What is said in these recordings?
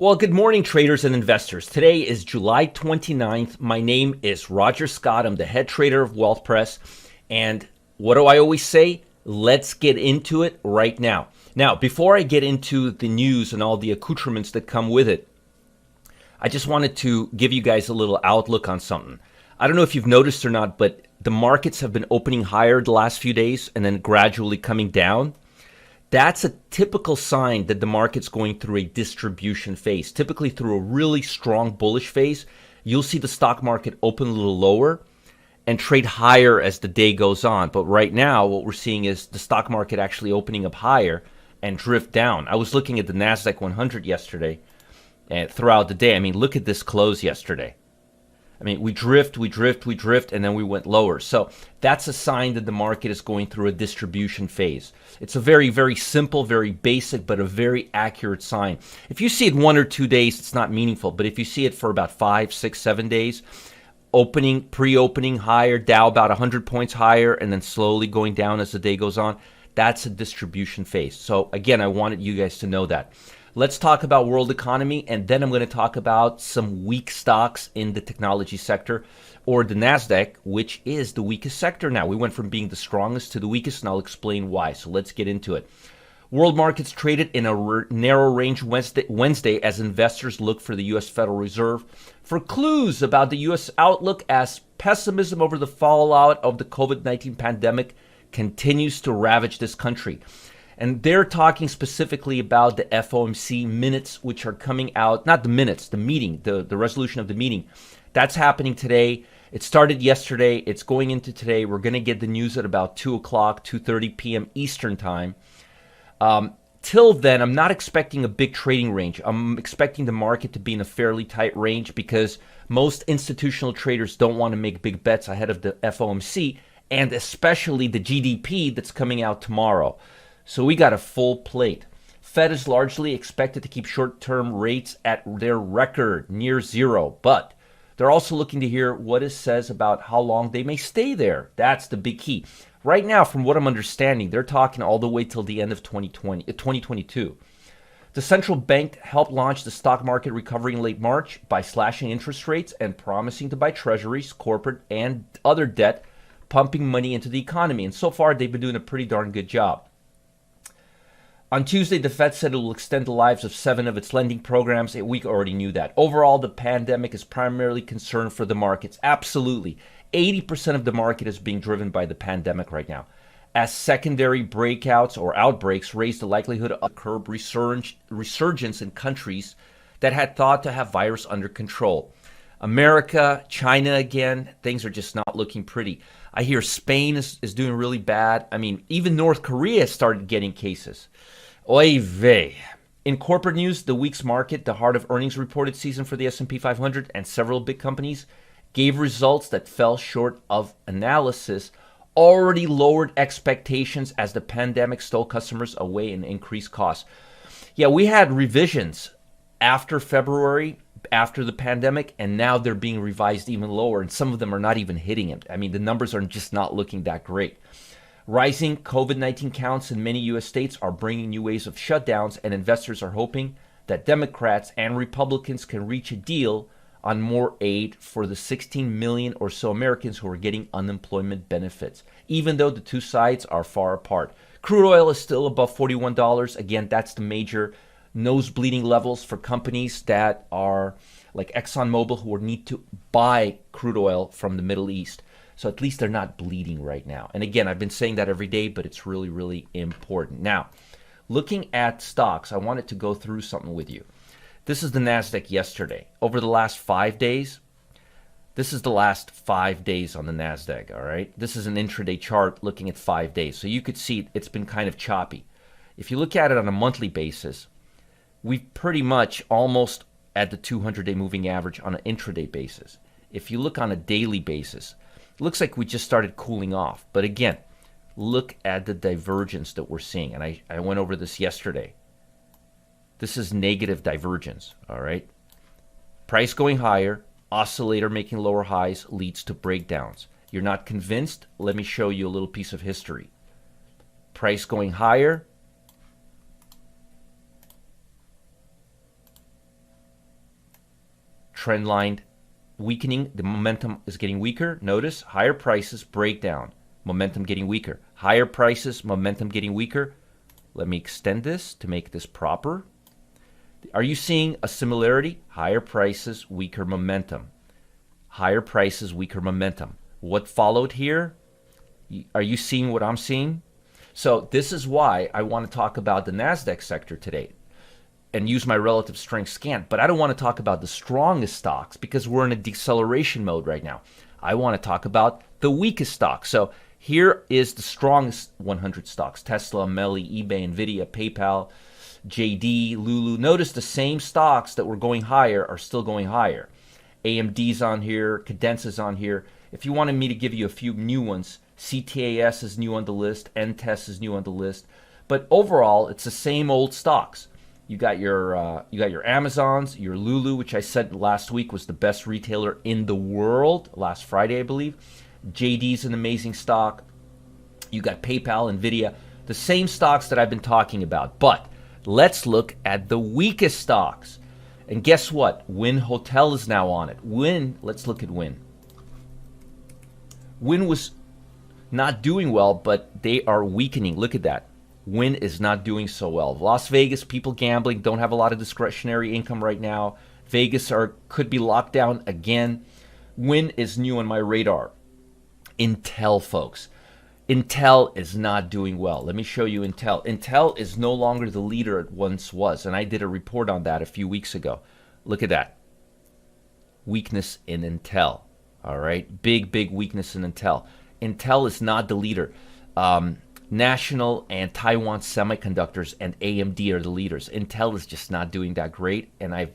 Well, good morning, traders and investors. Today is July 29th. My name is Roger Scott. I'm the head trader of Wealthpress. And what do I always say? Let's get into it right now. Now, before I get into the news and all the accoutrements that come with it, I just wanted to give you guys a little outlook on something. I don't know if you've noticed or not, but the markets have been opening higher the last few days and then gradually coming down. That's a typical sign that the market's going through a distribution phase. Typically through a really strong bullish phase, you'll see the stock market open a little lower and trade higher as the day goes on. But right now, what we're seeing is the stock market actually opening up higher and drift down. I was looking at the NASDAQ 100 yesterday and throughout the day. I mean, look at this close yesterday. I mean, we drift, and then we went lower. So that's a sign that the market is going through a distribution phase. It's a very, very simple, very basic, but a very accurate sign. If you see it 1 or 2 days, it's not meaningful. But if you see it for about 5, 6, 7 days, opening, pre-opening higher, Dow about 100 points higher, and then slowly going down as the day goes on, that's a distribution phase. So again, I wanted you guys to know that. Let's talk about world economy, and then I'm going to talk about some weak stocks in the technology sector, or the NASDAQ, which is the weakest sector now. We went from being the strongest to the weakest, and I'll explain why. So let's get into it. World markets traded in a narrow range Wednesday as investors look for the U.S. Federal Reserve for clues about the U.S. outlook as pessimism over the fallout of the COVID-19 pandemic continues to ravage this country. And they're talking specifically about the FOMC minutes, which are coming out, not the minutes, the meeting, the resolution of the meeting. That's happening today. It started yesterday. It's going into today. We're going to get the news at about 2 o'clock, 2:30 p.m. Eastern time. Till then, I'm not expecting a big trading range. I'm expecting the market to be in a fairly tight range because most institutional traders don't want to make big bets ahead of the FOMC, and especially the GDP that's coming out tomorrow. So we got a full plate. Fed is largely expected to keep short-term rates at their record near zero, but they're also looking to hear what it says about how long they may stay there. That's the big key. Right now, from what I'm understanding, they're talking all the way till the end of 2022. The central bank helped launch the stock market recovery in late March by slashing interest rates and promising to buy treasuries, corporate, and other debt, pumping money into the economy. And so far, they've been doing a pretty darn good job. On Tuesday, the Fed said it will extend the lives of 7 of its lending programs. We already knew that. Overall, the pandemic is primarily concern for the markets. Absolutely. 80% of the market is being driven by the pandemic right now, as secondary breakouts or outbreaks raise the likelihood of curb resurgence in countries that had thought to have virus under control. America, China again, things are just not looking pretty. I hear Spain is doing really bad. I mean, even North Korea started getting cases. Oy vey. In corporate news, the week's market, the heart of earnings reported season for the S&P 500 and several big companies, gave results that fell short of analysis, already lowered expectations as the pandemic stole customers away and increased costs. Yeah, we had revisions after February, after the pandemic, and now they're being revised even lower, and some of them are not even hitting it. I mean, the numbers are just not looking that great. Rising COVID-19 counts in many U.S. states are bringing new waves of shutdowns, and investors are hoping that Democrats and Republicans can reach a deal on more aid for the 16 million or so Americans who are getting unemployment benefits, even though the two sides are far apart. Crude oil is still above $41. Again, that's the major nose-bleeding levels for companies that are like ExxonMobil, who need to buy crude oil from the Middle East. So at least they're not bleeding right now. And again, I've been saying that every day, but it's really, really important. Now, looking at stocks, I wanted to go through something with you. This is the NASDAQ yesterday. Over the last 5 days, this is the last 5 days on the NASDAQ, all right? This is an intraday chart looking at 5 days. So you could see it's been kind of choppy. If you look at it on a monthly basis, we've pretty much almost at the 200-day moving average on an intraday basis. If you look on a daily basis, it looks like we just started cooling off. But again, look at the divergence that we're seeing. And I went over this yesterday. This is negative divergence, all right? Price going higher, oscillator making lower highs leads to breakdowns. You're not convinced? Let me show you a little piece of history. Price going higher, trend line weakening. The momentum is getting weaker. Notice higher prices, breakdown, momentum getting weaker. Higher prices, momentum getting weaker. Let me extend this to make this proper. Are you seeing a similarity? Higher prices, weaker momentum. Higher prices, weaker momentum. What followed here? Are you seeing what I'm seeing? So this is why I want to talk about the NASDAQ sector today and use my relative strength scan. But I don't want to talk about the strongest stocks because we're in a deceleration mode right now. I want to talk about the weakest stocks. So here is the strongest 100 stocks: Tesla, Melly, eBay, Nvidia, PayPal, JD, Lulu. Notice the same stocks that were going higher are still going higher. AMD's on here, Cadence's on here. If you wanted me to give you a few new ones, CTAS is new on the list, NTES is new on the list. But overall, it's the same old stocks. You got your Amazons, your Lulu, which I said last week was the best retailer in the world, last Friday, I believe. JD's an amazing stock. You got PayPal, Nvidia, the same stocks that I've been talking about. But let's look at the weakest stocks. And guess what? Wynn Hotel is now on it. Wynn, let's look at Wynn. Wynn was not doing well, but they are weakening. Look at that. Wynn is not doing so well. Las Vegas, people gambling, don't have a lot of discretionary income right now. Vegas could be locked down again. Wynn is new on my radar. Intel, folks. Intel is not doing well. Let me show you Intel. Intel is no longer the leader it once was, and I did a report on that a few weeks ago. Look at that. Weakness in Intel. All right, big weakness in Intel. Intel is not the leader. National and Taiwan Semiconductors and AMD are the leaders. Intel is just not doing that great, and I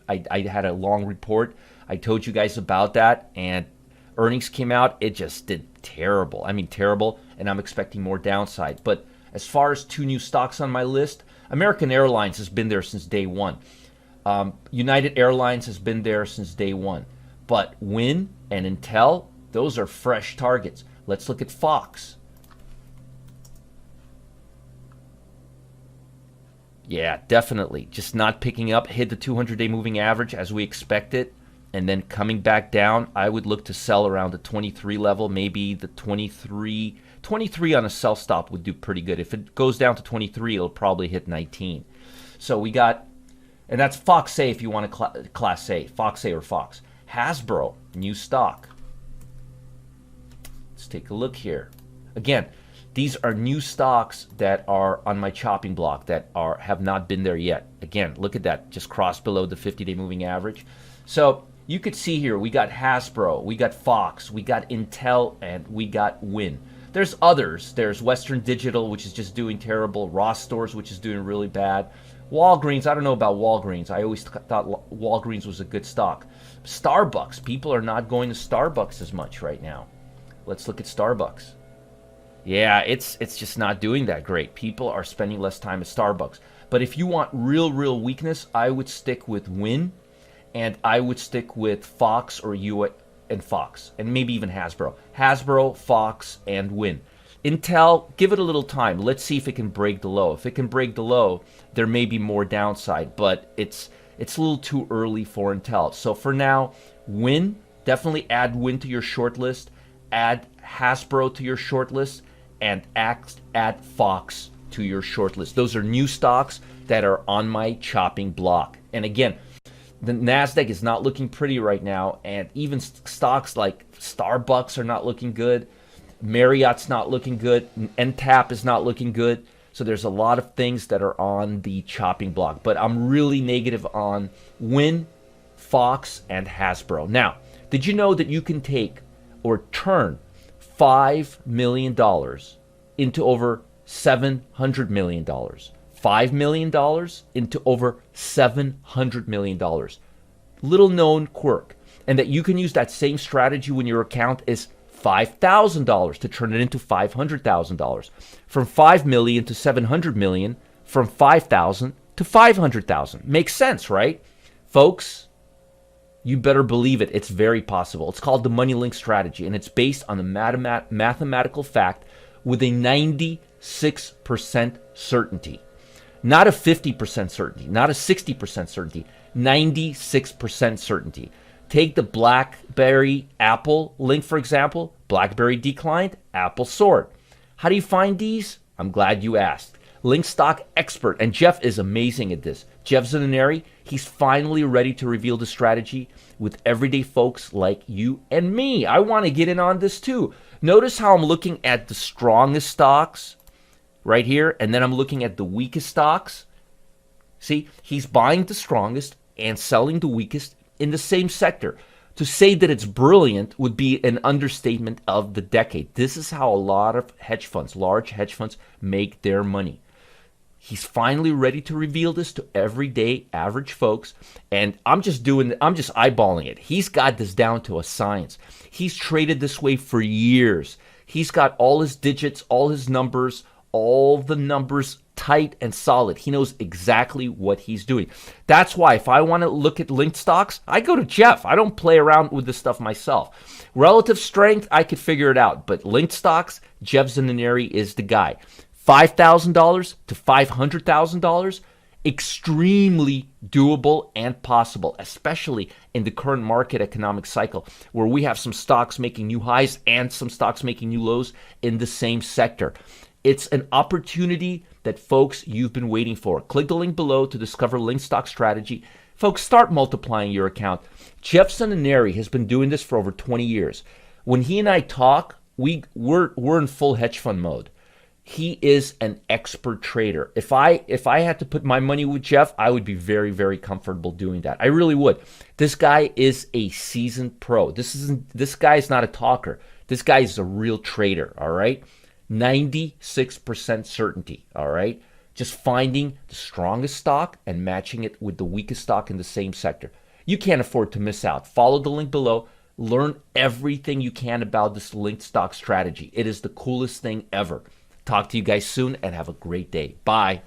had a long report. I told you guys about that, and earnings came out. It just did terrible. I mean, terrible, and I'm expecting more downside. But as far as two new stocks on my list, American Airlines has been there since day one. United Airlines has been there since day one. But Wynn and Intel, those are fresh targets. Let's look at Fox. Yeah, definitely. Just not picking up. Hit the 200-day moving average as we expected. And then coming back down, I would look to sell around the 23 level. Maybe the 23 on a sell stop would do pretty good. If it goes down to 23, it'll probably hit 19. So we got, and that's Fox A if you want to class A. Fox A or Fox. Hasbro, new stock. Let's take a look here. Again, these are new stocks that are on my chopping block that have not been there yet. Again, look at that. Just crossed below the 50-day moving average. So you could see here, we got Hasbro, we got Fox, we got Intel, and we got Wynn. There's others. There's Western Digital, which is just doing terrible. Ross Stores, which is doing really bad. Walgreens, I don't know about Walgreens. I always thought Walgreens was a good stock. Starbucks, people are not going to Starbucks as much right now. Let's look at Starbucks. Yeah, it's just not doing that great. People are spending less time at Starbucks. But if you want real weakness, I would stick with Wynn, and I would stick with Fox or and Fox, and maybe even Hasbro. Hasbro, Fox, and Wynn. Intel, give it a little time. Let's see if it can break the low. If it can break the low, there may be more downside, but it's a little too early for Intel. So for now, Wynn, definitely add Wynn to your short list, add Hasbro to your short list, and add Fox to your short list. Those are new stocks that are on my chopping block. And again, the NASDAQ is not looking pretty right now, and even stocks like Starbucks are not looking good. Marriott's not looking good. NTAP is not looking good. So there's a lot of things that are on the chopping block. But I'm really negative on Wynn, Fox, and Hasbro. Now, did you know that you can take or turn $5 million into over $700 million? $5 million into over $700 million. Little known quirk. And that you can use that same strategy when your account is $5,000 to turn it into $500,000. From $5 million to $700 million, from $5,000 to $500,000. Makes sense, right? Folks, you better believe it. It's very possible. It's called the money link strategy, and it's based on the mathematical fact with a 96% certainty. Not a 50% certainty, not a 60% certainty, 96% certainty. Take the BlackBerry Apple link, for example. BlackBerry declined, Apple soared. How do you find these? I'm glad you asked. Link Stock Expert, and Jeff is amazing at this. Jeff Zananeri, he's finally ready to reveal the strategy with everyday folks like you and me. I want to get in on this too. Notice how I'm looking at the strongest stocks right here, and then I'm looking at the weakest stocks. See, he's buying the strongest and selling the weakest in the same sector. To say that it's brilliant would be an understatement of the decade. This is how a lot of hedge funds, large hedge funds, make their money. He's finally ready to reveal this to everyday average folks, and I'm just eyeballing it. He's got this down to a science. He's traded this way for years. He's got all his digits, all his numbers, all the numbers tight and solid. He knows exactly what he's doing. That's why if I want to look at linked stocks, I go to Jeff. I don't play around with this stuff myself. Relative strength, I could figure it out, but linked stocks, Jeff Zananeri is the guy. $5,000 to $500,000, extremely doable and possible, especially in the current market economic cycle where we have some stocks making new highs and some stocks making new lows in the same sector. It's an opportunity that, folks, you've been waiting for. Click the link below to discover Link Stock Strategy. Folks, start multiplying your account. Jeff Zananeri has been doing this for over 20 years. When he and I talk, we're in full hedge fund mode. He is an expert trader. If I had to put my money with Jeff, I would be very, very comfortable doing that. I really would. This guy is a seasoned pro. This guy is not a talker. This guy is a real trader, all right? 96% certainty, all right? Just finding the strongest stock and matching it with the weakest stock in the same sector. You can't afford to miss out. Follow the link below. Learn everything you can about this linked stock strategy. It is the coolest thing ever. Talk to you guys soon and have a great day. Bye.